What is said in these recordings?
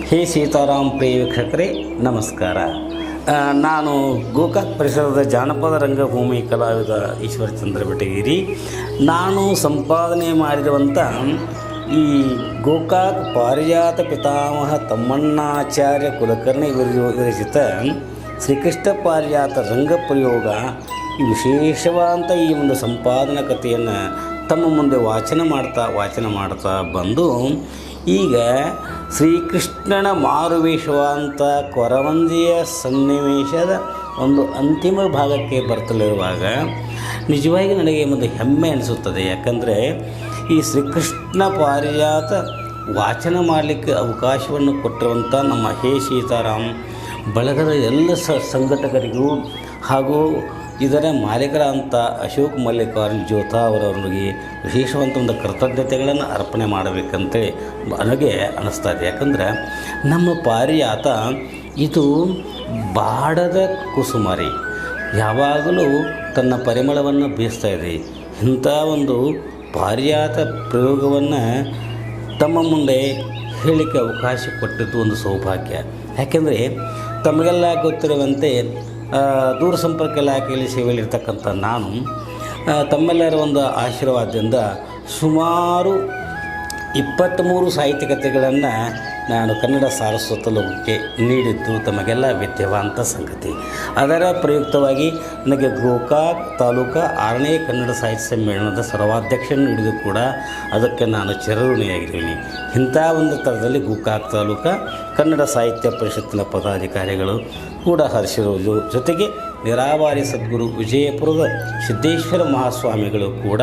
ಹೇ ಸೀತಾರಾಮ್ ಪ್ರಿಯ ವೀಕ್ಷಕರೇ ನಮಸ್ಕಾರ. ನಾನು ಗೋಕಾಕ್ ಪರಿಸರದ ಜಾನಪದ ರಂಗಭೂಮಿ ಕಲಾವಿದ ಈಶ್ವರಚಂದ್ರ ಬೆಟಗೇರಿ. ನಾನು ಸಂಪಾದನೆ ಮಾಡಿರುವಂಥ ಈ ಗೋಕಾಕ್ ಪಾರಿಜಾತ ಪಿತಾಮಹ ತಮ್ಮಣ್ಣಾಚಾರ್ಯ ಕುಲಕರ್ಣಿ ವಿರಚಿತ ಶ್ರೀಕೃಷ್ಣ ಪಾರಿಜಾತ ರಂಗಪ್ರಯೋಗ ಈ ವಿಶೇಷವಾದಂಥ ಈ ಒಂದು ಸಂಪಾದನಾ ಕಥೆಯನ್ನು ತಮ್ಮ ಮುಂದೆ ವಾಚನ ಮಾಡ್ತಾ ಬಂದು ಈಗ ಶ್ರೀಕೃಷ್ಣನ ಮಾರುವೇಷವಂತ ಕೊರವಂಜಿಯ ಸನ್ನಿವೇಶದ ಒಂದು ಅಂತಿಮ ಭಾಗಕ್ಕೆ ಬರ್ತಲಿರುವಾಗ ನಿಜವಾಗಿ ನನಗೆ ಒಂದು ಹೆಮ್ಮೆ ಅನಿಸುತ್ತದೆ. ಯಾಕಂದರೆ ಈ ಶ್ರೀಕೃಷ್ಣ ಪಾರಿಜಾತ ವಾಚನ ಮಾಡಲಿಕ್ಕೆ ಅವಕಾಶವನ್ನು ಕೊಟ್ಟಿರುವಂಥ ನಮ್ಮ ಹೇ ಸೀತಾರಾಮ್ ಬಳಗದ ಎಲ್ಲ ಸಂಘಟಕರಿಗೂ ಹಾಗೂ ಇದರ ಮಾಲೀಕರಂಥ ಅಶೋಕ್ ಮಲ್ಲಿಕಾರ್ಜುನ್ ಜೋತಾ ಅವರವರಿಗೆ ವಿಶೇಷವಂತ ಒಂದು ಕೃತಜ್ಞತೆಗಳನ್ನು ಅರ್ಪಣೆ ಮಾಡಬೇಕಂತೇಳಿ ನನಗೆ ಅನ್ನಿಸ್ತಾ ಇದೆ. ಯಾಕಂದರೆ ನಮ್ಮ ಪಾರಿಜಾತ ಇದು ಬಾಡದ ಕುಸುಮರಿ, ಯಾವಾಗಲೂ ತನ್ನ ಪರಿಮಳವನ್ನು ಬೀಸ್ತಾ ಇದೆ. ಇಂಥ ಒಂದು ಪಾರಿಜಾತ ಪ್ರಯೋಗವನ್ನು ತಮ್ಮ ಮುಂದೆ ಹೇಳಲಿಕ್ಕೆ ಅವಕಾಶ ಕೊಟ್ಟಿದ್ದು ಒಂದು ಸೌಭಾಗ್ಯ. ಯಾಕೆಂದರೆ ತಮಗೆಲ್ಲ ಗೊತ್ತಿರುವಂತೆ ದೂರಸಂಪರ್ಕ ಇಲಾಖೆಯಲ್ಲಿ ಸೇವೆಯಲ್ಲಿರ್ತಕ್ಕಂಥ ನಾನು ತಮ್ಮೆಲ್ಲರ ಒಂದು ಆಶೀರ್ವಾದದಿಂದ ಸುಮಾರು 23 ಸಾಹಿತ್ಯ ಕಥೆಗಳನ್ನು ನಾನು ಕನ್ನಡ ಸಾರಸ್ವತಲೋಕಕ್ಕೆ ನೀಡಿದ್ದು ತಮಗೆಲ್ಲ ವಿದ್ಯವಂತ ಸಂಗತಿ. ಅದರ ಪ್ರಯುಕ್ತವಾಗಿ ನನಗೆ ಗೋಕಾಕ್ ತಾಲೂಕು 6ನೇ ಕನ್ನಡ ಸಾಹಿತ್ಯ ಸಮ್ಮೇಳನದ ಸರ್ವಾಧ್ಯಕ್ಷನ್ನು ಹಿಡಿದು ಕೂಡ ಅದಕ್ಕೆ ನಾನು ಚಿರಋಣಿಯಾಗಿದ್ದೀನಿ. ಇಂಥ ಒಂದು ಥರದಲ್ಲಿ ಗೋಕಾಕ್ ತಾಲೂಕು ಕನ್ನಡ ಸಾಹಿತ್ಯ ಪರಿಷತ್ತಿನ ಪದಾಧಿಕಾರಿಗಳು ಕೂಡ ಹರಿಸಿರೋದು, ಜೊತೆಗೆ ನಿರಾವಾರಿ ಸದ್ಗುರು ವಿಜಯಪುರದ ಸಿದ್ದೇಶ್ವರ ಮಹಾಸ್ವಾಮಿಗಳು ಕೂಡ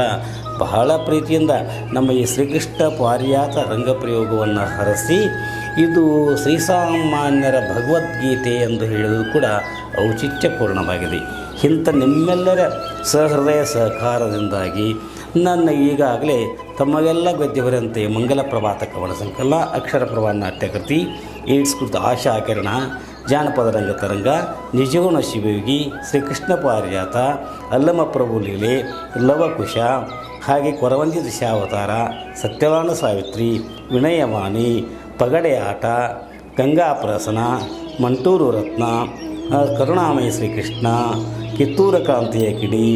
ಬಹಳ ಪ್ರೀತಿಯಿಂದ ನಮ್ಮ ಈ ಶ್ರೀಕೃಷ್ಣ ಪಾರಿಜಾತ ರಂಗಪ್ರಯೋಗವನ್ನು ಹರಸಿ ಇದು ಶ್ರೀಸಾಮಾನ್ಯರ ಭಗವದ್ಗೀತೆ ಎಂದು ಹೇಳುವುದು ಕೂಡ ಔಚಿತ್ಯಪೂರ್ಣವಾಗಿದೆ. ಇಂಥ ನಿಮ್ಮೆಲ್ಲರ ಸಹೃದಯ ಸಹಕಾರದಿಂದಾಗಿ ನನ್ನ ಈಗಾಗಲೇ ತಮಗೆಲ್ಲ ಗದ್ಯವರಂತೆ ಮಂಗಲ ಪ್ರಭಾತ ಕವನ ಸಂಕಲ, ಅಕ್ಷರ ಪ್ರಭಾ ನಾಟ್ಯಕೃತಿ, ಏಡ್ಸ್ ಕುರಿತ ಆಶಾ ಕಿರಣ, ಜಾನಪದ ರಂಗ ತರಂಗ, ನಿಜಗುಣ ಶಿವಯೋಗಿ, ಶ್ರೀಕೃಷ್ಣ ಪಾರಿಜಾತ, ಅಲ್ಲಮ ಪ್ರಭು ಲೀಲೆ, ಲವಕುಶ, ಹಾಗೆ ಕೊರವಂಜಿ ದಶಾವತಾರ, ಸತ್ಯವಾನ ಸಾವಿತ್ರಿ, ವಿನಯವಾಣಿ, ಪಗಡೆ ಆಟ, ಗಂಗಾಪ್ರಸನ, ಮಂಟೂರು ರತ್ನ, ಕರುಣಾಮಯ ಶ್ರೀಕೃಷ್ಣ, ಕಿತ್ತೂರ ಕ್ರಾಂತಿಯ ಕಿಡಿ,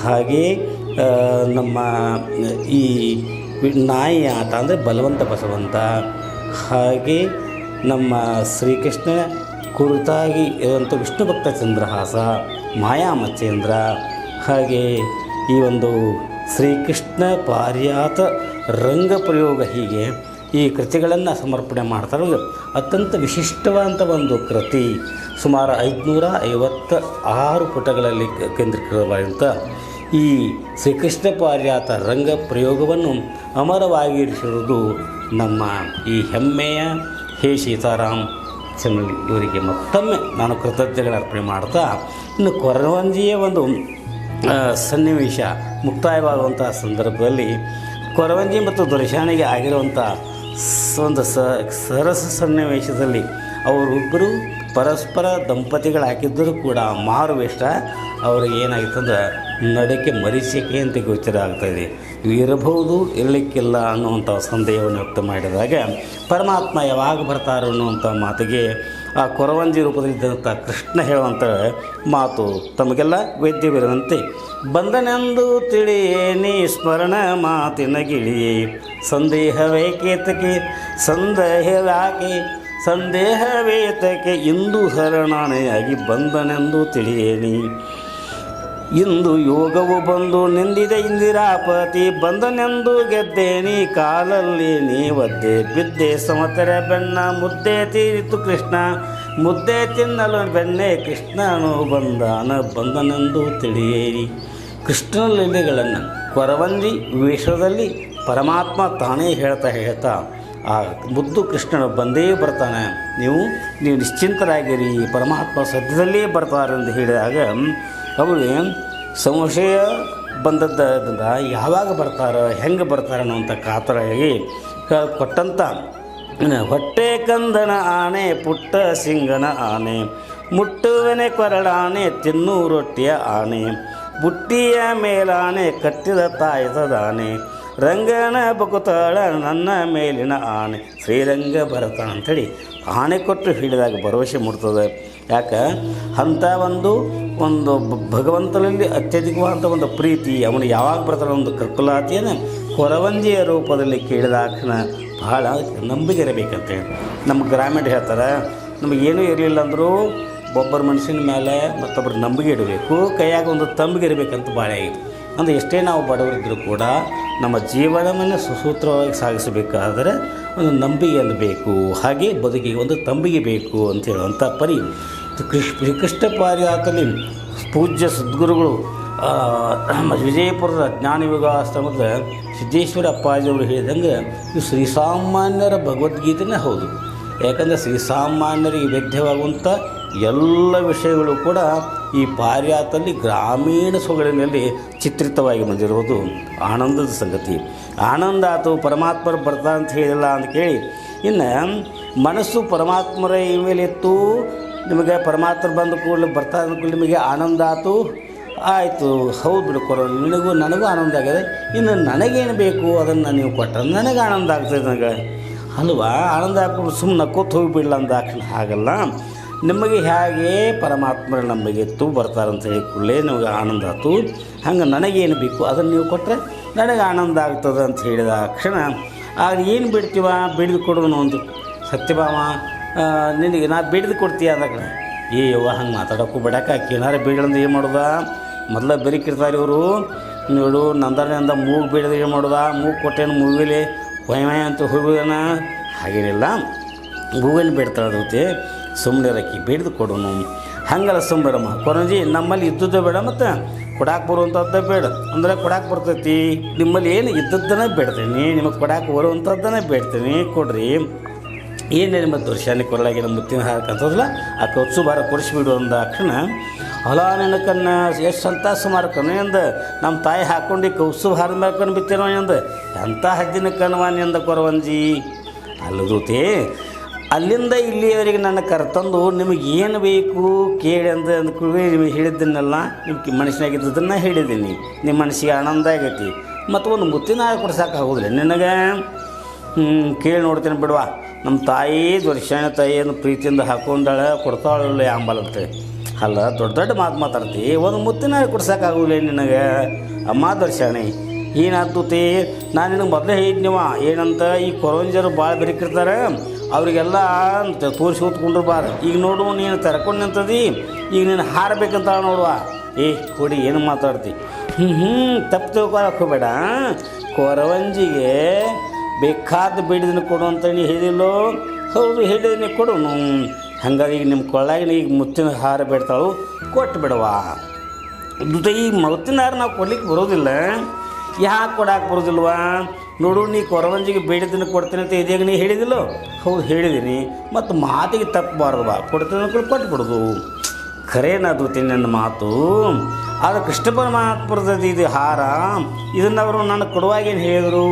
ಹಾಗೆ ನಮ್ಮ ಈ ನಾಯಿ ಆಟ ಅಂದರೆ ಬಲವಂತ ಬಸವಂತ, ಹಾಗೆ ನಮ್ಮ ಶ್ರೀಕೃಷ್ಣ ಕುರಿತಾಗಿ ಇರುವಂಥ ವಿಷ್ಣು ಭಕ್ತ ಚಂದ್ರಹಾಸ, ಮಾಯಾ ಮಚ್ಚೇಂದ್ರ, ಹಾಗೆ ಈ ಒಂದು ಶ್ರೀಕೃಷ್ಣ ಪಾರಿಜಾತ ರಂಗಪ್ರಯೋಗ, ಹೀಗೆ ಈ ಕೃತಿಗಳನ್ನು ಸಮರ್ಪಣೆ ಮಾಡ್ತಾರೆ. ಅತ್ಯಂತ ವಿಶಿಷ್ಟವಾದಂಥ ಒಂದು ಕೃತಿ, ಸುಮಾರು 556 ಪುಟಗಳಲ್ಲಿ ಕೇಂದ್ರೀಕೃತವಾದಂಥ ಈ ಶ್ರೀಕೃಷ್ಣ ಪಾರಿಜಾತ ರಂಗ ಪ್ರಯೋಗವನ್ನು ಅಮರವಾಗಿರಿಸಿರುವುದು ನಮ್ಮ ಈ ಹೆಮ್ಮೆಯ ಹೇ ಸೀತಾರಾಮ್ ಚಾನಲ್ ಇವರಿಗೆ ಮತ್ತೊಮ್ಮೆ ನಾನು ಕೃತಜ್ಞತೆಗಳ ಅರ್ಪಣೆ ಮಾಡ್ತಾ, ಇನ್ನು ಕೊರವಂಜಿಯ ಒಂದು ಸನ್ನಿವೇಶ ಮುಕ್ತಾಯವಾಗುವಂಥ ಸಂದರ್ಭದಲ್ಲಿ ಕೊರವಂಜಿ ಮತ್ತು ದೊರೆಶಾಣಿಗೆ ಆಗಿರುವಂಥ ಒಂದು ಸರಸ ಸನ್ನಿವೇಶದಲ್ಲಿ ಅವರಿಬ್ಬರು ಪರಸ್ಪರ ದಂಪತಿಗಳಾಗಿದ್ದರೂ ಕೂಡ ಮಾರುವೇಷ ಅವ್ರಿಗೆ ಏನಾಗಿತ್ತಂದ್ರೆ ನಡಕ್ಕೆ ಮರೀಚಿಕೆ ಅಂತ ಗೋಚರ ಆಗ್ತಾಯಿದೆ. ಇರಬಹುದು, ಇರಲಿಕ್ಕಿಲ್ಲ ಅನ್ನುವಂಥ ಸಂದೇಹವನ್ನು ವ್ಯಕ್ತ ಮಾಡಿದಾಗ ಪರಮಾತ್ಮ ಯಾವಾಗ ಬರ್ತಾರೋ ಅನ್ನುವಂಥ ಮಾತಿಗೆ ಆ ಕೊರವಂಜಿ ರೂಪದಲ್ಲಿದ್ದಂಥ ಕೃಷ್ಣ ಹೇಳುವಂಥ ಮಾತು ತಮಗೆಲ್ಲ ವೇದ್ಯವಿರುವಂತೆ, ಬಂದನೆಂದು ತಿಳಿಯೇನಿ ಸ್ಮರಣ ಮಾತಿನ ಗಿಳಿಯೇ, ಸಂದೇಹವೇಕೇತಕ್ಕೆ ಸಂದೇಹವಾಕೆ ಸಂದೇಹವೇತಕ್ಕೆ ಇಂದು ಶರಣಾನೆಯಾಗಿ ಬಂದನೆಂದು ತಿಳಿಯೇನಿ. ಇಂದು ಯೋಗವು ಬಂದು ನಿಂದಿದೆ ಇಂದಿರಾಪತಿ, ಬಂದನೆಂದು ಗೆದ್ದೇನಿ ಕಾಲಲ್ಲಿ ನೀ ಒದ್ದೆ, ಬಿದ್ದೆ ಸಮತರ ಬೆನ್ನ ಮುದ್ದೆ ತೀರಿತು ಕೃಷ್ಣ, ಮುದ್ದೆ ತಿನ್ನಲು ಬೆನ್ನೆ ಕೃಷ್ಣನು ಬಂದನೆಂದು ತಿಳಿಯೇರಿ. ಕೃಷ್ಣನ ಲೀಲೆಗಳನ್ನು ಕೊರವಂಜಿ ವೇಷದಲ್ಲಿ ಪರಮಾತ್ಮ ತಾನೇ ಹೇಳ್ತಾ ಆ ಮುದ್ದು ಕೃಷ್ಣನು ಬಂದೇ ಬರ್ತಾನೆ, ನೀವು ನಿಶ್ಚಿಂತರಾಗಿರಿ, ಪರಮಾತ್ಮ ಸದ್ಯದಲ್ಲೇ ಬರ್ತಾರೆ ಎಂದು ಹೇಳಿದಾಗ ಅವರಿಗೆ ಸಂಶಯ ಬಂದದ್ದರಿಂದ ಯಾವಾಗ ಬರ್ತಾರೋ ಹೆಂಗೆ ಬರ್ತಾರೆ ಅನ್ನೋಂಥ ಕಾತರಾಗಿ ಕೊಟ್ಟಂಥ ಹೊಟ್ಟೆ ಕಂದನ ಆನೆ ಪುಟ್ಟ ಸಿಂಗನ ಆನೆ, ಮುಟ್ಟುವನೆ ಕೊರಳಾನೆ ತಿನ್ನು ರೊಟ್ಟಿಯ ಆನೆ, ಬುಟ್ಟಿಯ ಮೇಲಾನೆ ಕಟ್ಟಿದ ತಾಯತದಾನೆ, ರಂಗನ ಬಕುತಾಳ ನನ್ನ ಮೇಲಿನ ಆಣೆ ಶ್ರೀರಂಗ ಭರತ ಅಂಥೇಳಿ ಆಣೆ ಕೊಟ್ಟು ಹಿಡಿದಾಗ ಭರವಸೆ ಮೂಡ್ತದೆ. ಯಾಕೆ ಅಂಥ ಒಂದು ಭಗವಂತನಲ್ಲಿ ಅತ್ಯಧಿಕವಾದಂಥ ಒಂದು ಪ್ರೀತಿ ಅವನು ಯಾವಾಗ ಬರ್ತಾನೆ ಒಂದು ಕರ್ಕುಲಾತಿಯನ್ನು ಕೊರವಂಜಿಯ ರೂಪದಲ್ಲಿ ಕೇಳಿದಾಕ್ಷಣ ಭಾಳ ನಂಬಿಕೆ ಇರಬೇಕಂತೇಳಿ ನಮ್ಮ ಗ್ರಾಮೀಣ ಹೇಳ್ತಾರೆ. ನಮಗೇನೂ ಇರಲಿಲ್ಲ ಅಂದರೂ ಒಬ್ಬರ ಮನುಷ್ಯನ ಮೇಲೆ ಮತ್ತೊಬ್ಬರು ನಂಬಿಕೆ ಇಡಬೇಕು, ಕೈಯಾಗ ಒಂದು ತಂಬಿಗೆ ಇರಬೇಕಂತ ಭಾಳ ಆಗಿದೆ. ಅಂದರೆ ಎಷ್ಟೇ ನಾವು ಬಡವರಿದ್ದರೂ ಕೂಡ ನಮ್ಮ ಜೀವನವನ್ನು ಸುಸೂತ್ರವಾಗಿ ಸಾಗಿಸಬೇಕಾದರೆ ಒಂದು ನಂಬಿಕೆಯನ್ನು ಬೇಕು, ಹಾಗೆ ಬದುಕಿಗೆ ಒಂದು ತಂಬಿಗೆ ಬೇಕು ಅಂತ ಹೇಳುವಂಥ ಪರಿ ಶ್ರೀಕೃಷ್ಣ ಪಾರಿಜಾತದಲ್ಲಿ ಪೂಜ್ಯ ಸದ್ಗುರುಗಳು ವಿಜಯಪುರದ ಜ್ಞಾನಯುಗಾಶ್ರಮದ ಸಿದ್ದೇಶ್ವರ ಅಪ್ಪಾಜಿಯವರು ಹೇಳಿದಂಗೆ ಇದು ಶ್ರೀಸಾಮಾನ್ಯರ ಭಗವದ್ಗೀತೆನೇ ಹೌದು. ಯಾಕಂದರೆ ಶ್ರೀಸಾಮಾನ್ಯರಿಗೆ ವೇದ್ಯವಾಗುವಂಥ ಎಲ್ಲ ವಿಷಯಗಳು ಕೂಡ ಈ ಪಾರಿಜಾತದಲ್ಲಿ ಗ್ರಾಮೀಣ ಸೊಗಡಿನಲ್ಲಿ ಚಿತ್ರಿತವಾಗಿ ಬಂದಿರುವುದು ಆನಂದದ ಸಂಗತಿ. ಆನಂದ ಆತು ಪರಮಾತ್ಮರು ಬರ್ತಾ ಅಂತ ಹೇಳಿಲ್ಲ ಅಂತ ಕೇಳಿ ಇನ್ನು ಮನಸ್ಸು ಪರಮಾತ್ಮರ ಮೇಲೆ ಇತ್ತು, ನಿಮಗೆ ಪರಮಾತ್ಮರು ಬಂದ ಕೂಡಲೇ ಬರ್ತಾ ಕೂಡಲೇ ನಿಮಗೆ ಆನಂದ ಆತು, ಆಯಿತು ಹೌದು ಬಿಡ್ಕೊರೋ ನಿನಗೂ ನನಗೂ ಆನಂದ ಆಗಿದೆ, ಇನ್ನು ನನಗೇನು ಬೇಕು ಅದನ್ನು ನೀವು ಕೊಟ್ಟರೆ ನನಗೆ ಆನಂದ ಆಗ್ತದೆ. ನನಗೆ ಅಲ್ವಾ ಆನಂದ ಹಾಕ್ಬಿಟ್ಟು ಸುಮ್ಮನೆ ನಕ್ಕೋತ್ ಹೋಗಿಬಿಡಲ್ಲ ಅಂದಾಕ್ಷಣ ಹಾಗಲ್ಲ. ನಿಮಗೆ ಹೇಗೆ ಪರಮಾತ್ಮರ ನಮಗೆ ಇತ್ತು ಬರ್ತಾರಂತ ಹೇಳಿ ಕೂಡಲೇ ನಮಗೆ ಆನಂದ ಆಯ್ತು, ಹಂಗೆ ನನಗೇನು ಬೇಕು ಅದನ್ನು ನೀವು ಕೊಟ್ಟರೆ ನನಗೆ ಆನಂದ ಆಗ್ತದೆ ಅಂತ ಹೇಳಿದ ಕ್ಷಣ ಆಗ ಏನು ಬಿಡ್ತೀವ ಬಿಡಿದು ಕೊಡೋನು ಒಂದು ಸತ್ಯಭಾಮ ನಿನಗೆ ನಾ ಬಿಡಿದು ಕೊಡ್ತೀಯ ಅಂದಾಗ ಏ ಯವ್ವ ಹಂಗೆ ಮಾತಾಡೋಕ್ಕೂ ಬಿಡಕ್ಕೆ ಏನಾರು ಬೀಳಂದು ಏನು ಮಾಡೋದ ಮೊದಲ ಬೆರಿಕಿರ್ತಾರೆ ಇವರು ನೋಡು ನಂದರಿಂದ ಮೂಗು ಬೀಳದ ಏನು ಮಾಡೋದ ಮೂಗು ಕೊಟ್ಟೇನು ಮೂಗಿಲಿ ಹೊಯಮಯ ಅಂತ ಹೋಗೋದನ ಹಾಗೇನಿಲ್ಲ ಹೂವೇನು ಬೇಡ್ತಾಳದೈತಿ ಸುಮ್ಮನೆ ರಕ್ಕಿ ಬೇಡ್ದು ಕೊಡೋನು ಹಂಗಲ್ಲ ಸುಮ್ಮರಮ್ಮ ಕೊರಂಜಿ ನಮ್ಮಲ್ಲಿ ಇದ್ದದ್ದೇ ಬೇಡ ಮತ್ತು ಕೊಡಾಕೆ ಬರುವಂಥದ್ದೇ ಬೇಡ ಅಂದರೆ ಕೊಡಾಕೆ ಬರ್ತೈತಿ ನಿಮ್ಮಲ್ಲಿ ಏನು ಇದ್ದದ್ದನ್ನೇ ಬೇಡ್ತೀನಿ ನಿಮಗೆ ಕೊಡಾಕೆ ಬರುವಂಥದ್ದನ್ನೇ ಬೇಡ್ತೀನಿ ಕೊಡ್ರಿ ಏನೇ ನಿಮ್ಮ ದರ್ಶನ ಕೊರಳಾಗಿ ನಮ್ಮ ಮುತ್ತಿನ ಹಾಕಂತದಲ್ಲ ಆ ಕಚ್ಚು ಭಾರ ಕೊಡಿಸ್ಬಿಡು ಅಂದ ಕ್ಷಣ ಹೊಲ ನೆನಕನ್ನು ಎಷ್ಟು ಅಂತ ಸುಮಾರು ಕಣ್ಣಿಂದ ನಮ್ಮ ತಾಯಿ ಹಾಕ್ಕೊಂಡು ಕೌಸು ಹಾರ ಮೇಲೆ ಕಣ್ಣು ಬಿತ್ತೇನೋ ಎಂದ ಎಂಥ ಹದ್ದಿನ ಕಣ್ವಾನಿಂದ ಕೊರವಂಜಿ ಅಲ್ಲದೂತೆ ಅಲ್ಲಿಂದ ಇಲ್ಲಿಯವರೆಗೆ ನನ್ನ ಕರ್ತಂದು ನಿಮಗೆ ಏನು ಬೇಕು ಕೇಳಿ ಅಂದ್ಕೊಳ್ಳಿ ನಿಮಗೆ ಹೇಳಿದ್ದನ್ನೆಲ್ಲ ನಿಮ್ಮ ಮನಸ್ಸಿನಾಗಿದ್ದದನ್ನು ಹೇಳಿದ್ದೀನಿ, ನಿಮ್ಮ ಮನಸ್ಸಿಗೆ ಆನಂದ ಆಗೈತಿ ಮತ್ತು ಒಂದು ಮುತ್ತಿನ ಹಾರ ಕೊಡ್ಸಕ್ಕೆ ಆಗೋದಿಲ್ಲ ನಿನಗೆ ಕೇಳಿ ನೋಡ್ತೀನಿ ಬಿಡುವ ನಮ್ಮ ತಾಯಿ ದೊರ್ಶನ ತಾಯಿಯನ್ನು ಪ್ರೀತಿಯಿಂದ ಹಾಕೊಂಡಾಳೆ ಕೊಡ್ತಾಳಿಲ್ಲ ಅಂಬಲಂತೆ ಅಲ್ಲ ದೊಡ್ಡ ದೊಡ್ಡ ಮಾತು ಮಾತಾಡ್ತಿ ಒಂದು ಮುತ್ತಿನ ಹಾರ ಕೊಡ್ಸೋಕ್ಕಾಗೋದಿಲ್ಲ ನಿನಗೆ ಅಮ್ಮ ದರ್ಶಾಣಿ ಏನಾಗ್ತತಿ ನಾನು ನಿನಗೆ ಮೊದಲೇ ಹೇಳಿದ್ನಿವ ಏನಂತ ಈ ಕೊರಂಜರು ಭಾಳ ಬೆರಿಕಿರ್ತಾರೆ ಅವರಿಗೆಲ್ಲ ತೋರಿಸಿ ಹೊತ್ಕೊಂಡ್ರು ಬಾರ ಈಗ ನೋಡು ನೀನು ತರ್ಕೊಂಡು ನಿಂತದಿ ಈಗ ನೀನು ಹಾರಬೇಕಂತ ನೋಡುವ ಏ ಕೊಡಿ ಏನು ಮಾತಾಡ್ತಿ ತಪ್ಪು ತಿಳ್ಕೊಳಕ್ಕೆ ಹೋಗಬೇಡ ಕೊರವಂಜಿಗೆ ಬೇಕಾದ ಬೇಡಿದನ್ನು ಕೊಡು ಅಂತ ನೀ ಹೇಳಿಲ್ಲೋ ಹೌದು ಹೇಳಿದೀನಿ ಕೊಡೋನು ಹಂಗಾಗಿ ಈಗ ನಿಮ್ಮ ಕೊಳ್ಳಾಗಿನ ಈಗ ಮುತ್ತಿನ ಹಾರ ಬೇಡ್ತಾಳು ಕೊಟ್ಟು ಬಿಡವ ಜೊತೆ ಈ ಮುತ್ತಿನ ಹಾರ ನಾವು ಕೊಡ್ಲಿಕ್ಕೆ ಬರೋದಿಲ್ಲ ಯಾಕೆ ಕೊಡಕ್ಕೆ ಬರೋದಿಲ್ವಾ ನೋಡು ನೀ ಕೊರವಂಜಿಗೆ ಬೇಡಿದ್ದನ್ನು ಕೊಡ್ತೀನಿ ಅಂತ ಇದಾಗ ನೀ ಹೇಳಿದಿಲ್ಲೋ ಹೌದು ಹೇಳಿದ್ದೀನಿ ಮತ್ತು ಮಾತಿಗೆ ತಪ್ಪಬಾರ್ದು ಬಾ ಕೊಡ್ತೀನಿ ಅಂದ್ಕೊಂಡು ಕೊಟ್ಬಿಡೋದು ಖರೇನದು ನನ್ನ ಮಾತು ಆದರೆ ಕೃಷ್ಣ ಪರಮಾತ್ಮರದ ಇದು ಹಾರ ಇದನ್ನು ಅವರು ನನಗೆ ಕೊಡುವಾಗ ಏನು ಹೇಳಿದರು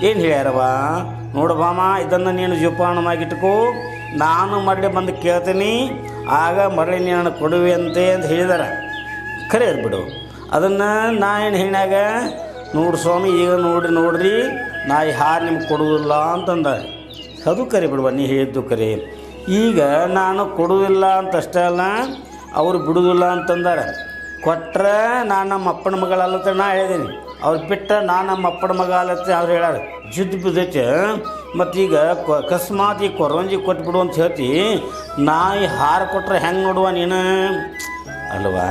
ಏನು ಹೇಳ್ಯಾರವ ನೋಡು ಬಾಮ ಇದನ್ನು ನೀನು ಜೋಪಾನವಾಗಿಟ್ಕೋ ನಾನು ಮರಳಿ ಬಂದು ಕೇಳ್ತೀನಿ ಆಗ ಮರಳಿ ನೀನು ಕೊಡುವೆ ಅಂತ ಹೇಳಿದಾರೆ ಖರೆ ಬಿಡು ಅದನ್ನು ನಾ ಏನು ಹೇಳಿನಾಗ ನೋಡು ಸ್ವಾಮಿ ಈಗ ನೋಡ್ರಿ ನಾ ಈ ಹಾರ ನಿಮ್ಗೆ ಕೊಡುವುದಿಲ್ಲ ಅಂತಂದ ಅದು ಕರೆ ಬಿಡುವ ನೀ ಹೇಳಿದ್ದು ಕರೆ ಈಗ ನಾನು ಕೊಡುವುದಿಲ್ಲ ಅಂತಷ್ಟೇ ಅಲ್ಲ ಅವರು ಬಿಡುವುದಿಲ್ಲ ಅಂತಂದಾರೆ ಕೊಟ್ಟರೆ ನಾನು ನಮ್ಮ ಅಪ್ಪನ ಮಗಳಲ್ಲತ್ತೆ ನಾ ಹೇಳಿದ್ದೀನಿ ಅವ್ರು ಬಿಟ್ಟ ನಾನು ನಮ್ಮ ಅಪ್ಪನ ಮಗ ಅಲ್ಲತ್ತೆ ಅವ್ರು ಹೇಳ್ಯಾರ ಜಿದ್ದು ಬಿದ್ದೈತೆ ಮತ್ತೀಗ ಅಕಸ್ಮಾತ್ ಈ ಕೊರವಂಜಿ ಕೊಟ್ಬಿಡು ಅಂತ ಹೇಳ್ತಿ ನಾ ಈ ಹಾರ ಕೊಟ್ಟರೆ ಹೆಂಗೆ ನೋಡುವ ನೀನು ಅಲ್ವಾ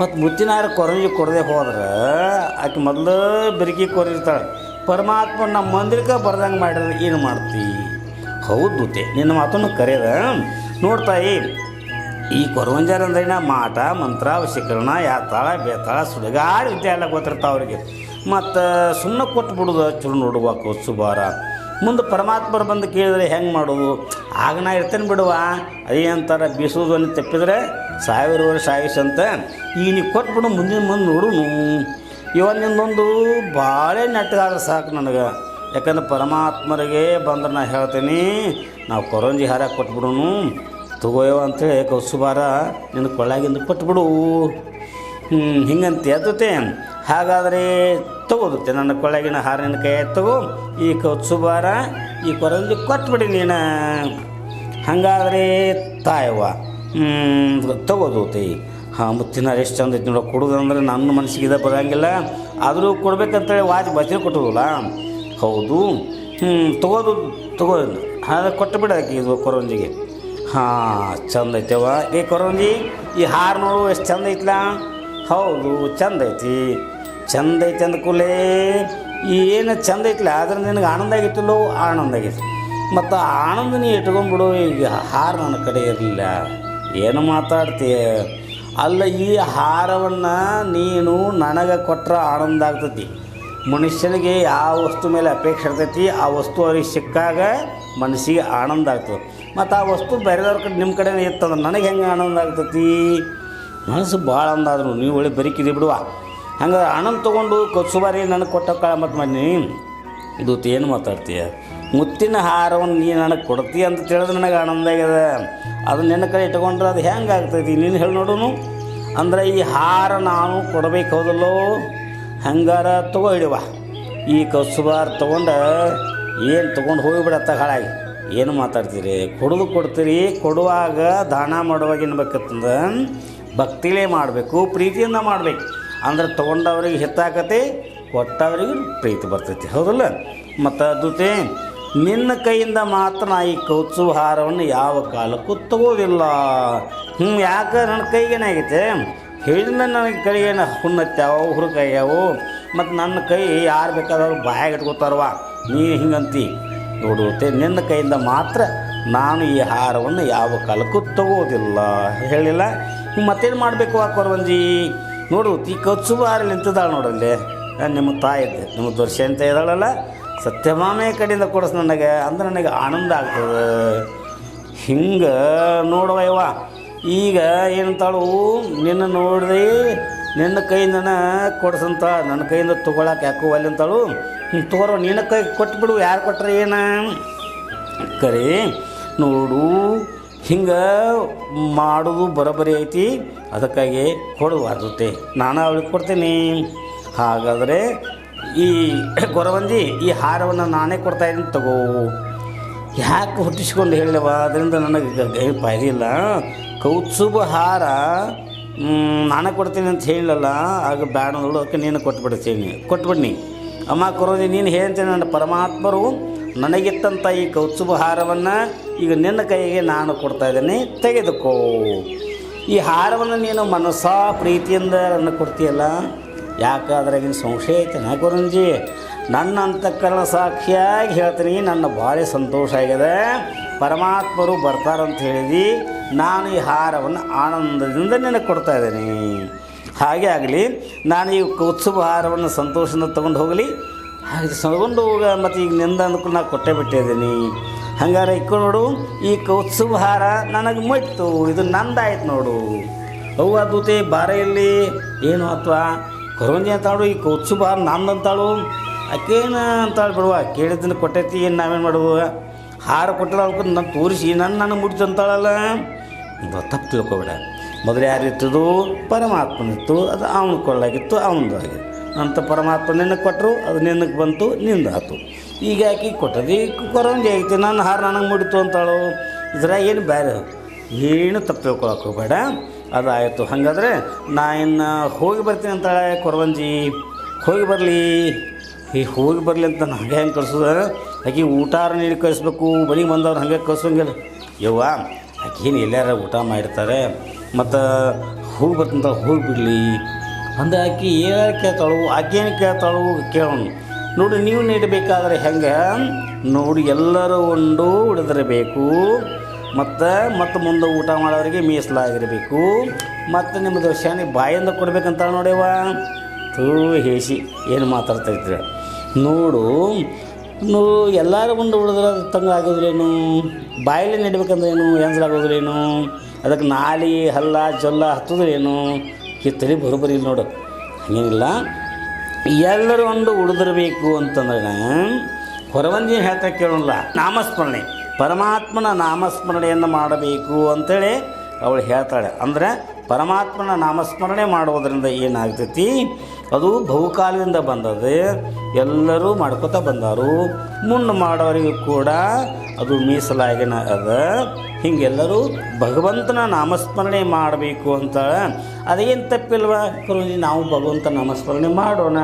ಮತ್ತು ಮುತ್ತಿನ ಹಾರ ಕೊರವಂಜಿ ಕೊಡದೆ ಹೋದ್ರೆ ಆಕೆ ಮೊದಲು ಬೆರಕಿ ಕೊರಿರ್ತಾಳೆ ಪರಮಾತ್ಮ ನಮ್ಮ ಮಂದಿರಕ್ಕೆ ಬರ್ದಂಗೆ ಮಾಡಿದ್ರೆ ಏನು ಮಾಡ್ತಿ ಹೌದು ನಿನ್ನ ಮಾತನ್ನು ಕರೆಯದ ನೋಡ್ತಾಯಿ ಈ ಕೊರವಂಜಾರ ಅಂದ್ರೇನ ಮಾಟ ಮಂತ್ರ ವಶೀಕರಣ ಯಾತಾಳ ಬೇತಾಳ ಸುಡುಗಾಡು ವಿದ್ಯೆ ಎಲ್ಲ ಗೊತ್ತಿರ್ತಾವ ಅವ್ರಿಗೆ ಮತ್ತು ಸುಮ್ಮನೆ ಕೊಟ್ಟು ಬಿಡೋದು ಚಲೋ ನೋಡುವ ಕೊತ್ಸುಬಾರ ಮುಂದೆ ಪರಮಾತ್ಮರು ಬಂದು ಕೇಳಿದ್ರೆ ಹೆಂಗೆ ಮಾಡೋದು ಆಗ ನಾ ಇರ್ತೇನೆ ಬಿಡುವ ಅದೇ ಅಂತಾರೆ ಬೀಸೋದನ್ನು ತಪ್ಪಿದ್ರೆ 1000 ವರ್ಷ ಆಯುಷ್ ಅಂತ ಈಗ ನೀವು ಕೊಟ್ಬಿಡು ಮುಂದಿನ ಮುಂದೆ ನೋಡು ಇವನ್ನಿಂದೊಂದು ಭಾಳ ನೆಟ್ಟಗಾದ್ರೆ ಸಾಕು ನನಗೆ ಯಾಕಂದ್ರೆ ಪರಮಾತ್ಮರಿಗೆ ಬಂದ್ರೆ ನಾ ಹೇಳ್ತೀನಿ ನಾವು ಕೊರಂಜಿ ಹಾರ ಕೊಟ್ಬಿಡೋನು ತಗೋಯವ ಅಂಥೇಳಿ ಕೌಸುಬಾರ ನಿನ್ನ ಕೊಳ್ಳಾಗಿಂದ ಕೊಟ್ಬಿಡು ಹಿಂಗಂತೆ ಅದುತ್ತೆ ಹಾಗಾದರೆ ತಗೋದುತ್ತೆ ನನ್ನ ಕೊಳ್ಳಗಿನ ಹಾರಿನ ಕೈ ತಗೋ, ಈ ಕೌತ್ಸುಬಾರ ಈ ಕೊರಂಜಿ ಕೊಟ್ಬಿಡಿ ನೀನು. ಹಾಗಾದರೆ ತಾಯವ್ವ ತಗೋದೂತಿ. ಹಾಂ ಮುತ್ತಿನ ಎಷ್ಟು ಚಂದ ಐತಿ ನೋಡೋ, ಕೊಡೋದಂದ್ರೆ ನನ್ನ ಮನಸ್ಸಿಗೆ ಇದು ಬರೋಂಗಿಲ್ಲ, ಆದರೂ ಕೊಡ್ಬೇಕಂತೇಳಿ ವಾಚ್ ಬಚ್ಚಿ ಕೊಟ್ಟೋದಲ್ಲ. ಹೌದು ತಗೋದು ಹಾಗೆ ಕೊಟ್ಟು ಬಿಡೋಕೆ ಇದು ಕೊರಂಜಿಗೆ. ಹಾಂ ಚಂದ ಐತೆವ ಈ ಕೊರಂಜಿ, ಈ ಹಾರು ನೋಡು ಎಷ್ಟು ಚಂದ ಐತ್ಲ. ಹೌದು ಚಂದ ಐತಿ, ಚಂದ ಐತಿ ಅಂದ್ಕೂಲೇ ಏನು ಚಂದ ಐತ್ಲ, ಆದ್ರೆ ನಿನಗೆ ಆನಂದ ಆಗಿತ್ತಲ್ಲೋ, ಆನಂದ ಆಗೈತಿ. ಮತ್ತು ಆನಂದ ನೀ ಇಟ್ಕೊಂಡ್ಬಿಡು. ಈಗ ಹಾರು ನನ್ನ ಕಡೆ ಇರಲಿಲ್ಲ, ಏನು ಮಾತಾಡ್ತೀಯ? ಅಲ್ಲ, ಈ ಹಾರವನ್ನು ನೀನು ನನಗೆ ಕೊಟ್ಟರೆ ಆನಂದ ಆಗ್ತೈತಿ. ಮನುಷ್ಯನಿಗೆ ಯಾವ ವಸ್ತು ಮೇಲೆ ಅಪೇಕ್ಷೆ ಇರ್ತೈತಿ, ಆ ವಸ್ತು ಅವ್ರಿಗೆ ಸಿಕ್ಕಾಗ ಮನಸ್ಸಿಗೆ ಆನಂದ ಆಗ್ತದೆ. ಮತ್ತು ಆ ವಸ್ತು ಬೇರೆದವ್ರ ಕಡೆ ನಿಮ್ಮ ಕಡೆನೇ ಇರ್ತದೆ, ನನಗೆ ಹೆಂಗೆ ಆನಂದ ಆಗ್ತೈತಿ? ಮನಸ್ಸು ಭಾಳ ಅಂದಾದ್ರು ನೀವು ಒಳ್ಳೆ ಬರೀಕಿದೆ ಬಿಡುವ. ಹಂಗೆ ಆನಂದ ತೊಗೊಂಡು ಕೊಚ್ಚುಬಾರಿ ನನಗೆ ಕೊಟ್ಟ ಕಾಳ ಮತ್ತು ಮನೆ ಇದು ಏನು ಮಾತಾಡ್ತೀಯ? ಮುತ್ತಿನ ಹಾರವನ್ನು ನೀನು ನನಗೆ ಕೊಡ್ತೀಯ ಅಂತ ತಿಳಿದ್ರೆ ನನಗೆ ಆನಂದ ಆಗ್ಯದ. ಅದು ನಿನ್ನ ಕಡೆ ಇಟ್ಕೊಂಡ್ರೆ ಅದು ಹೆಂಗೆ ಆಗ್ತೈತಿ ನೀನು ಹೇಳಿ ನೋಡೋನು. ಅಂದರೆ ಈ ಹಾರ ನಾನು ಕೊಡಬೇಕು ಹೌದಲ್ಲೋ, ಹಂಗಾರ ತಗೋ ಹಿಡಿವ. ಈ ಕಸುಬಾರ ತೊಗೊಂಡು ಏನು ತೊಗೊಂಡು ಹೋಗಿಬಿಡತ್ತ ಹಾಳಾಗಿ. ಏನು ಮಾತಾಡ್ತೀರಿ? ಕೊಡ್ತೀರಿ, ಕೊಡುವಾಗ ದಾನ ಮಾಡುವಾಗ ಏನ್ಬೇಕಂತಂದ್ರೆ ಭಕ್ತಿಲೇ ಮಾಡಬೇಕು, ಪ್ರೀತಿಯಿಂದ ಮಾಡಬೇಕು. ಅಂದ್ರೆ ತೊಗೊಂಡವ್ರಿಗೆ ಹಿತ್ತಾಕತಿ, ಕೊಟ್ಟವ್ರಿಗೆ ಪ್ರೀತಿ ಬರ್ತೈತಿ ಹೌದಲ್ಲ. ಮತ್ತು ಅದುತೆ ನಿನ್ನ ಕೈಯಿಂದ ಮಾತ್ರ ನಾ ಈ ಕೌತ್ಸುವ ಹಾರವನ್ನು ಯಾವ ಕಾಲಕ್ಕೂ ತಗೋದಿಲ್ಲ. ಯಾಕೆ ನನ್ನ ಕೈಗೇನಾಗೈತೆ ಹೇಳಿದ ನನಗೆ ಕೈಗೇನು ಹುಣ್ಣತ್ಯಾವು ಹುರುಕಾಗ್ಯಾವು. ಮತ್ತು ನನ್ನ ಕೈ ಯಾರು ಬೇಕಾದವ್ರು ಬಾಯಾಗ ಇಟ್ಕೋತಾರವ, ನೀನು ಹಿಂಗಂತಿ ನೋಡುತ್ತೆ. ನಿನ್ನ ಕೈಯಿಂದ ಮಾತ್ರ ನಾನು ಈ ಹಾರವನ್ನು ಯಾವ ಕಾಲಕ್ಕೂ ತಗೋದಿಲ್ಲ ಹೇಳಿಲ್ಲ. ಮತ್ತೇನು ಮಾಡಬೇಕು ಆ ಕೊರವಂಜಿ ನೋಡು. ಈ ಕಚ್ಚುವ ಹಾರಲ್ಲಿ ನಿಂತಿದ್ದಾಳೆ ನೋಡಲ್ಲಿ, ನಿಮ್ಮ ತಾಯಿದ್ದೆ ನಿಮ್ಮ ದೊರ್ಶೆ ಅಂತ ಇದ್ದಾಳಲ್ಲ, ಸತ್ಯಭಾಮೆ ಕಡೆಯಿಂದ ಕೊಡಿಸ್ ನನಗೆ, ಅಂದ್ರೆ ನನಗೆ ಆನಂದ ಆಗ್ತದೆ. ಹಿಂಗೆ ನೋಡುವಯ್ಯವ. ಈಗ ಏನಂತಾಳು, ನಿನ್ನ ನೋಡಿದೆ ನಿನ್ನ ಕೈಯಿಂದ ಕೊಡ್ಸಂತ, ನನ್ನ ಕೈಯಿಂದ ತೊಗೊಳಕ್ಕೆ ಯಾಕೋ ಅಲ್ಲಿ ಅಂತಾಳು. ತಗೋರೋ ನಿನ್ನ ಕೈ ಕೊಟ್ಬಿಡು, ಯಾರು ಕೊಟ್ರೆ ಏನು ಕರೆ ನೋಡು. ಹಿಂಗೆ ಮಾಡೋದು ಬರೋಬ್ಬರಿ ಐತಿ, ಅದಕ್ಕಾಗಿ ಕೊಡುವ ಜೊತೆ ನಾನು ಅವಳಿಗೆ ಕೊಡ್ತೀನಿ. ಹಾಗಾದರೆ ಈ ಕೊರವಂಜಿ ಈ ಹಾರವನ್ನು ನಾನೇ ಕೊಡ್ತಾಯಿದ್ದೀನಿ ತಗೋ. ಯಾಕೆ ಹುಟ್ಟಿಸ್ಕೊಂಡು ಹೇಳಿವ, ಅದರಿಂದ ನನಗೆ ಫಾಯ್ದೆ ಇಲ್ಲ. ಕೌತ್ಸುಬ ಹಾರ ನಾನೇ ಕೊಡ್ತೀನಿ ಅಂತ ಹೇಳಿಲ್ಲಲ್ಲ, ಆಗ ಬ್ಯಾಡ ನೋಡು, ಅದಕ್ಕೆ ನೀನು ಕೊಟ್ಬಿಡ್ನಿ ಅಮ್ಮ ಕೊರೋಜಿ. ನೀನು ಹೇಳ್ತೇನೆ ನನ್ನ ಪರಮಾತ್ಮರು ನನಗಿತ್ತಂಥ ಈ ಕೌತ್ಸುಬ ಹಾರವನ್ನು ಈಗ ನಿನ್ನ ಕೈಗೆ ನಾನು ಕೊಡ್ತಾಯಿದ್ದೇನೆ, ತೆಗೆದುಕೋ. ಈ ಹಾರವನ್ನು ನೀನು ಮನಸ್ಸ ಪ್ರೀತಿಯಿಂದ ನನ್ನ ಕೊಡ್ತೀಯಲ್ಲ, ಯಾಕಾದ್ರಾಗಿನ ಸಂಶಯ ಐತೆ ನಾ ಕೊರಂಜಿ? ನನ್ನ ಅಂತಃಕರಣ ಸಾಕ್ಷಿಯಾಗಿ ಹೇಳ್ತೀನಿ, ನನ್ನ ಭಾಳ ಸಂತೋಷ ಆಗಿದೆ. ಪರಮಾತ್ಮರು ಬರ್ತಾರಂತ ಹೇಳಿದಿ, ನಾನು ಈ ಹಾರವನ್ನು ಆನಂದದಿಂದ ನಿನಗೆ ಕೊಡ್ತಾಯಿದ್ದೀನಿ. ಹಾಗೆ ಆಗಲಿ, ನಾನು ಈ ಕೌತ್ಸುಬ ಹಾರವನ್ನು ಸಂತೋಷದಿಂದ ತೊಗೊಂಡು ಹೋಗಲಿ. ಹಾಗೆ ತಗೊಂಡು ಹೋಗ, ಮತ್ತು ಈಗ ನಿಂದ ಅಂದ್ಕೊಂಡು ನಾನು ಕೊಟ್ಟೇ ಬಿಟ್ಟಿದ್ದೀನಿ. ಹಂಗಾರೆ ಇಕ್ಕೊಂಡು ನೋಡು, ಈ ಕೌತ್ಸುಬ ಹಾರ ನನಗೆ ಮುಟ್ಟು, ಇದು ನಂದಾಯ್ತು ನೋಡು. ಅವ್ವ ದೂತೆ ಬಾರ ಇಲ್ಲಿ ಏನು ಅಥವಾ ಕೊರಂಜಿ ಅಂತಾಳು, ಈ ಕೌತ್ಸುಬ ಹಾರ ನಂದು ಅಂತಾಳು. ಆಕೇನು ಅಂತಾಳು ಬಿಡುವ, ಕೇಳಿದ್ದನ್ನು ಕೊಟ್ಟೈತಿ, ಏನು ನಾವೇನು ಮಾಡುವ? ಹಾರ ಕೊಟ್ಟಲ್ಲ ಅನ್ಕೊಂಡು ನಾನು ತೋರಿಸಿ ನನಗೆ ಮುಟ್ತು ಅಂತಾಳಲ್ಲ. ತಪ್ಪು ತಿಳ್ಕೊಬೇಡ. ಮೊದಲು ಯಾರಿತ್ತದು? ಪರಮಾತ್ಮನಿತ್ತು, ಅದು ಅವನು ಕೊಳ್ಳಾಗಿತ್ತು, ಅವನದಾಗಿತ್ತು. ಅಂತ ಪರಮಾತ್ಮ ನಿನಗೆ ಕೊಟ್ಟರು, ಅದು ನಿನಗೆ ಬಂತು, ನಿಂದಾತು. ಈಗ ಯಾಕೆ ಕೊಟ್ಟದು ಕೊರಂಜಿ ಐತಿ, ನನ್ನ ಹಾರ ನನಗೆ ಮುಡಿತು ಅಂತಾಳು. ಇದ್ರಾಗ ಏನು ಬೇರೆ ಏನು ತಪ್ಪು ತಿಳ್ಕೊಳಕ್ಕೆ ಹೋಗಬೇಡ. ಅದಾಯಿತು. ಹಾಗಾದ್ರೆ ನಾ ಇನ್ನು ಹೋಗಿ ಬರ್ತೀನಿ ಅಂತಾಳೆ ಕೊರವಂಜಿ. ಹೋಗಿ ಬರಲಿ, ಈ ಹೋಗಿ ಬರಲಿ ಅಂತ ಹಾಗೆ ಹೆಂಗೆ ಕಳ್ಸೋದ? ಆಕೆ ಊಟಾರ ನೀಡಿ ಕಳಿಸ್ಬೇಕು, ಬರೀ ಬಂದವ್ರು ಹಾಗೆ ಕಳ್ಸೋಂಗಿಲ್ಲ ಯವ್ವ. ಆಕೇನು ಎಲ್ಲಾರ ಊಟ ಮಾಡಿರ್ತಾರೆ, ಮತ್ತು ಹೋಗಿ ಬರ್ತಂತ ಹೋಗಿಬಿಡ್ಲಿ ಅಂದ ಆಕೆ ಏನಾರು ಕೇಳ್ತಾಳು, ಆಕೇನು ಕೇಳ್ತಾಳು ಕೇಳೋಣ. ನೋಡಿ, ನೀವು ನೀಡಬೇಕಾದ್ರೆ ಹೆಂಗೆ ನೋಡಿ, ಎಲ್ಲರೂ ಉಂಡು ಉಳಿದಿರಬೇಕು, ಮತ್ತು ಮುಂದೆ ಊಟ ಮಾಡೋರಿಗೆ ಮೀಸಲಾಗಿರಬೇಕು, ಮತ್ತು ನಿಮ್ಮ ದರ್ಶನ ಬಾಯಿಂದ ಕೊಡ್ಬೇಕಂತ ನೋಡ್ಯವ. ತೂ ಹೇಸಿ ಏನು ಮಾತಾಡ್ತಾಯಿದ್ರೆ ನೋಡು. ಎಲ್ಲರೂ ಉಂಡು ಉಳಿದ್ರೆ ತಂಗ ಆಗೋದ್ರೇನು? ಬಾಯಲ್ಲಿ ನೀಡಬೇಕಂದ್ರೆ ಏನು ಎಂಜಲಾಗೋದ್ರೇನು? ಅದಕ್ಕೆ ನಾಲಿ ಹಲ್ಲ ಜೊಲ್ಲ ಹತ್ತೋದ್ರೇನು? ಈ ತಲೆ ಬರೋಬ್ಬರಿ ಇಲ್ಲ ನೋಡು. ಹಾಗೇನಿಲ್ಲ, ಎಲ್ಲರೂ ಒಂದು ಉಳಿದಿರಬೇಕು ಅಂತಂದ್ರೆ ಹೊರವಂಜಿ ಹೇಳ್ತಾ ಕೇಳೋಲ್ಲ. ನಾಮಸ್ಮರಣೆ, ಪರಮಾತ್ಮನ ನಾಮಸ್ಮರಣೆಯನ್ನು ಮಾಡಬೇಕು ಅಂಥೇಳಿ ಅವಳು ಹೇಳ್ತಾಳೆ. ಅಂದರೆ ಪರಮಾತ್ಮನ ನಾಮಸ್ಮರಣೆ ಮಾಡೋದರಿಂದ ಏನಾಗ್ತೈತಿ, ಅದು ಬಹುಕಾಲದಿಂದ ಬಂದದೆ, ಎಲ್ಲರೂ ಮಾಡ್ಕೋತಾ ಬಂದಾರು, ಮುಂದೆ ಮಾಡೋರಿಗೂ ಕೂಡ ಅದು ಮೀಸಲಾಗಿನ ಅದ. ಹೀಗೆಲ್ಲರೂ ಭಗವಂತನ ನಾಮಸ್ಮರಣೆ ಮಾಡಬೇಕು ಅಂತ. ಅದೇನು ತಪ್ಪಿಲ್ವ ಗುರೂಜಿ, ನಾವು ಭಗವಂತನ ನಾಮಸ್ಮರಣೆ ಮಾಡೋಣ.